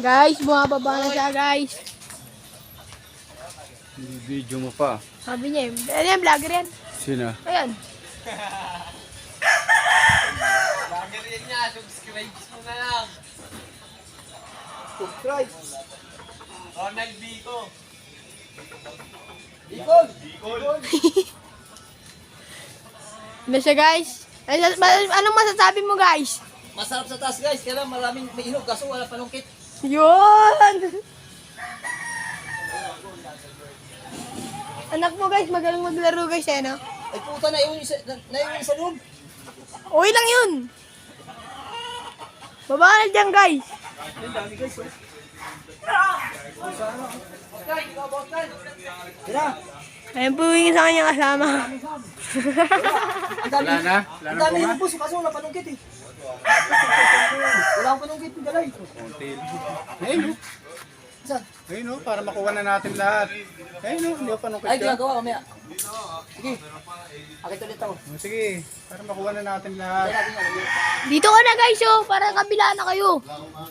Guys, bumababa na siya, guys. Video mo pa. Sabi niya, ayan, vlogger yan. Sino? Ayan. Vlogger yan niya, subscribe mo na lang. Subscribe. Ronald Bico. Bicol. Ano siya, guys? Anong masasabi mo, guys? Masarap sa taas guys, kaya lang maraming may inog kaso wala panungkit. Yun! Anak mo, guys, magaling maglaro, guys, eh, no? Ay puta, naiwan yung sa loob. Okay lang yun. Baba ka na dyan, guys. Ang dami guys. Tira. Ayan po yung sa kanyang kasama. Ang dami. Wala na? Wala Ang na dami po nga? yung puso kaso wala panungkit eh. Wala akong panungkit ng galay. Konti. Ayun o. Saan? Ayun o, para makuha na natin lahat. Ayun o, hindi ko pa nung Ay, question. ginagawa mamaya. Sige. Akit ulit ako. Sige, para makuha na natin lahat. Kaya natin yan. Dito ka na, guys, oh. Para kabila na kayo.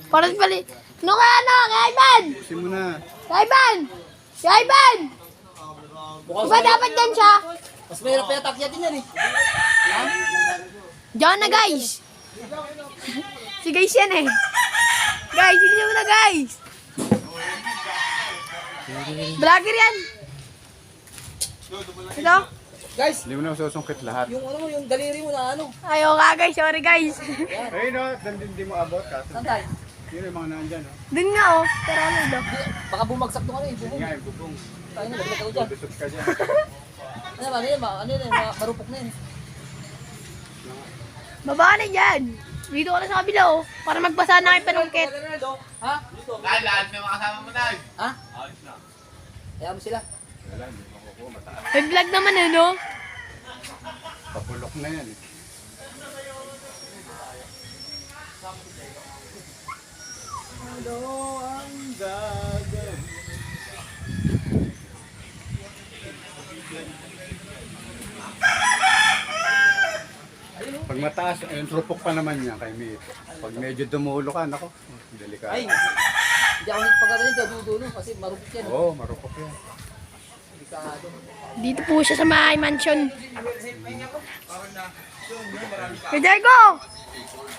Para pali... No, kaya na, kaya Ivan! Pusin mo na. Kaya Ivan! Kaya Ivan! Diba dapat dyan siya? Mas mahirap pa yatak din yan eh. Diyan na, guys. Si guys yan, eh. Guys, hindi mo na, guys. Vlogger yan. Ito? Guys, Hindi mo na susungkit lahat. yung ano mo, yung daliri mo na ano. Ayaw ka, guys. Sorry, guys. Ayun o, doon din di mo abot. Kaso, Saan tayo? yun yung mga nandyan o. Dun nga, oh. Tara mo, daw. Baka bumagsak nung ano eh. Yun Bubong. nga yung bubong. Tayo na, laglag ako dyan. Busog ka dyan. Ano yan, marupok na yan. Baba ka na dyan. Dito ka na sa kabila, oh. Para magbasa na kayo panungkit. Ha? Dahil lahat may mga kasama mo dahil. Ha? Kaya mo sila. Wala, hindi mo makukuha. Mataas. May vlog naman, ano? Papulok na yan eh. Ano ang gagawin? Pag mataas, ayun, rupok pa naman yan kay Mito. Pag medyo dumulo ka, nako, delikado. Ay, hindi ako nagpagkakalit dyan, dudulo kasi marupok yan. Oo, marupok yan. Delikado. Dito po siya sa Mahay Mansion. Hey, Diego!